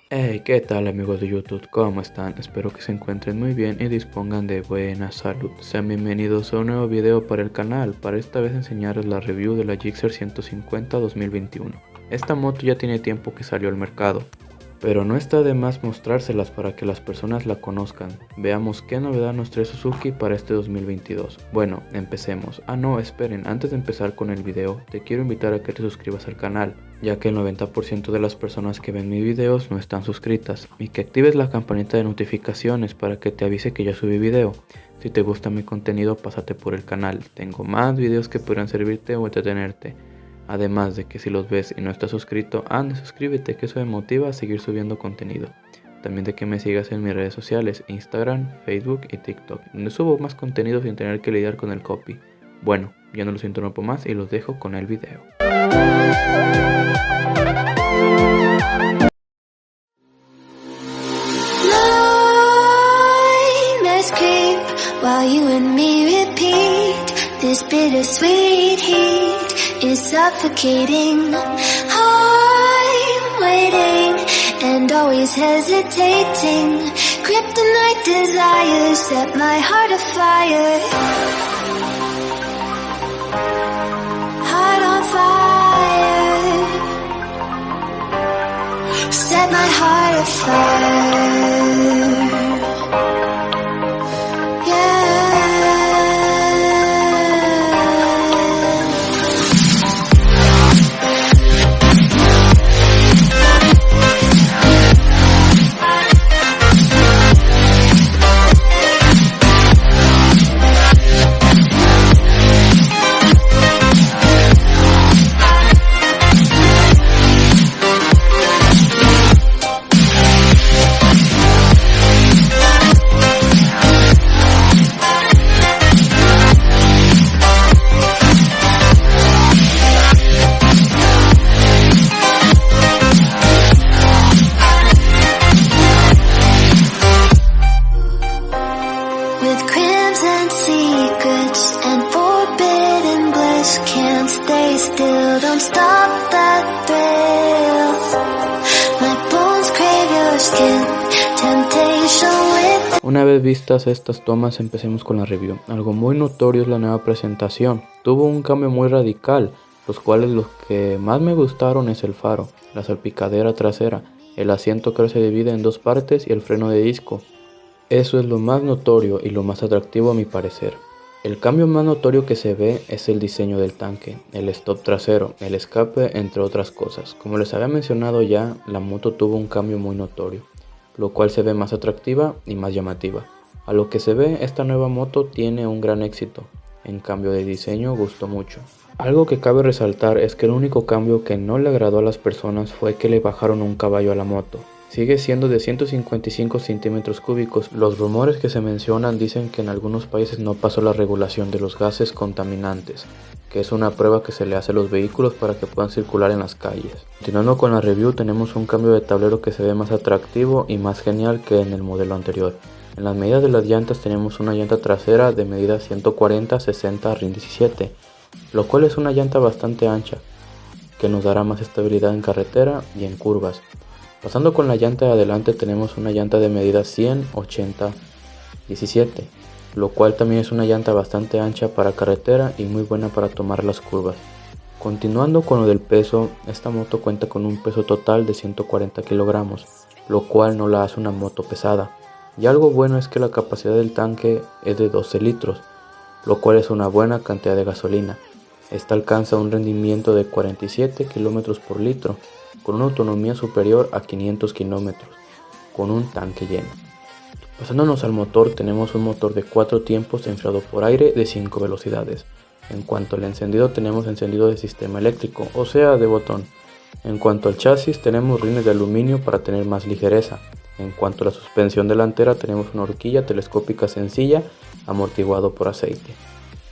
Hey, ¿qué tal amigos de YouTube? ¿Cómo están? Espero que se encuentren muy bien y dispongan de buena salud. Sean bienvenidos a un nuevo video para el canal. Para esta vez enseñarles la review de la Gixxer 150 2021. Esta moto ya tiene tiempo que salió al mercado, pero no está de más mostrárselas para que las personas la conozcan. Veamos qué novedad nos trae Suzuki para este 2022. Bueno, empecemos. No, esperen, antes de empezar con el video, te quiero invitar a que te suscribas al canal, ya que el 90% de las personas que ven mis videos no están suscritas, y que actives la campanita de notificaciones para que te avise que ya subí video. Si te gusta mi contenido, pásate por el canal, tengo más videos que podrán servirte o entretenerte. Además de que si los ves y no estás suscrito, anda, suscríbete, que eso me motiva a seguir subiendo contenido. También de que me sigas en mis redes sociales, Instagram, Facebook y TikTok, donde subo más contenido sin tener que lidiar con el copy. Bueno, ya no los interrumpo más y los dejo con el video. While you and me repeat, this bittersweet heat is suffocating. I'm waiting and always hesitating. Kryptonite desires set my heart afire. Heart on fire. Set my heart afire. Don't stop that thrill. My bones crave your skin. Temptation with... Una vez vistas estas tomas, empecemos con la review. Algo muy notorio es la nueva presentación. Tuvo un cambio muy radical, los cuales los que más me gustaron es el faro, la salpicadera trasera, el asiento que ahora se divide en dos partes y el freno de disco. Eso es lo más notorio y lo más atractivo a mi parecer. El cambio más notorio que se ve es el diseño del tanque, el stop trasero, el escape, entre otras cosas. Como les había mencionado ya, la moto tuvo un cambio muy notorio, lo cual se ve más atractiva y más llamativa. A lo que se ve, esta nueva moto tiene un gran éxito. En cambio de diseño, gustó mucho. Algo que cabe resaltar es que el único cambio que no le agradó a las personas fue que le bajaron un caballo a la moto. Sigue siendo de 155 centímetros cúbicos. Los rumores que se mencionan dicen que en algunos países no pasó la regulación de los gases contaminantes, que es una prueba que se le hace a los vehículos para que puedan circular en las calles. Continuando con la review, tenemos un cambio de tablero que se ve más atractivo y más genial que en el modelo anterior. En las medidas de las llantas tenemos una llanta trasera de medida 140-60 RIN 17, lo cual es una llanta bastante ancha, que nos dará más estabilidad en carretera y en curvas. Pasando con la llanta de adelante tenemos una llanta de medida 100-80-17, lo cual también es una llanta bastante ancha para carretera y muy buena para tomar las curvas. Continuando con lo del peso, esta moto cuenta con un peso total de 140 kilogramos, lo cual no la hace una moto pesada. Y algo bueno es que la capacidad del tanque es de 12 litros, lo cual es una buena cantidad de gasolina. Esta alcanza un rendimiento de 47 kilómetros por litro, con una autonomía superior a 500 kilómetros, con un tanque lleno. Pasándonos al motor, tenemos un motor de 4 tiempos enfriado por aire de 5 velocidades. En cuanto al encendido, tenemos encendido de sistema eléctrico, o sea, de botón. En cuanto al chasis, tenemos rines de aluminio para tener más ligereza. En cuanto a la suspensión delantera, tenemos una horquilla telescópica sencilla, amortiguado por aceite.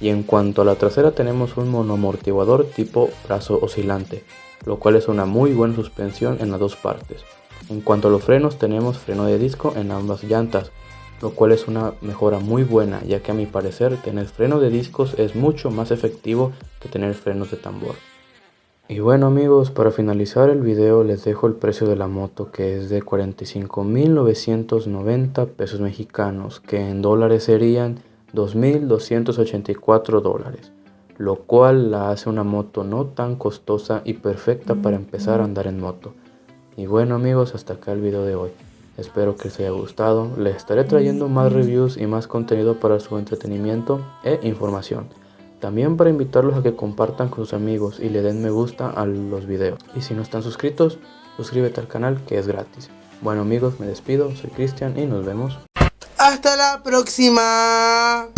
Y en cuanto a la trasera, tenemos un monoamortiguador tipo brazo oscilante, lo cual es una muy buena suspensión en las dos partes. En cuanto a los frenos, tenemos freno de disco en ambas llantas, lo cual es una mejora muy buena, ya que a mi parecer tener freno de discos es mucho más efectivo que tener frenos de tambor. Y bueno amigos, para finalizar el video les dejo el precio de la moto, que es de 45.990 pesos mexicanos, que en dólares serían 2.284 dólares, lo cual la hace una moto no tan costosa y perfecta para empezar a andar en moto. Y bueno amigos, hasta acá el video de hoy. Espero que les haya gustado. Les estaré trayendo más reviews y más contenido para su entretenimiento e información. También para invitarlos a que compartan con sus amigos y le den me gusta a los videos. Y si no están suscritos, suscríbete al canal, que es gratis. Bueno amigos, me despido, soy Cristian y nos vemos. Hasta la próxima.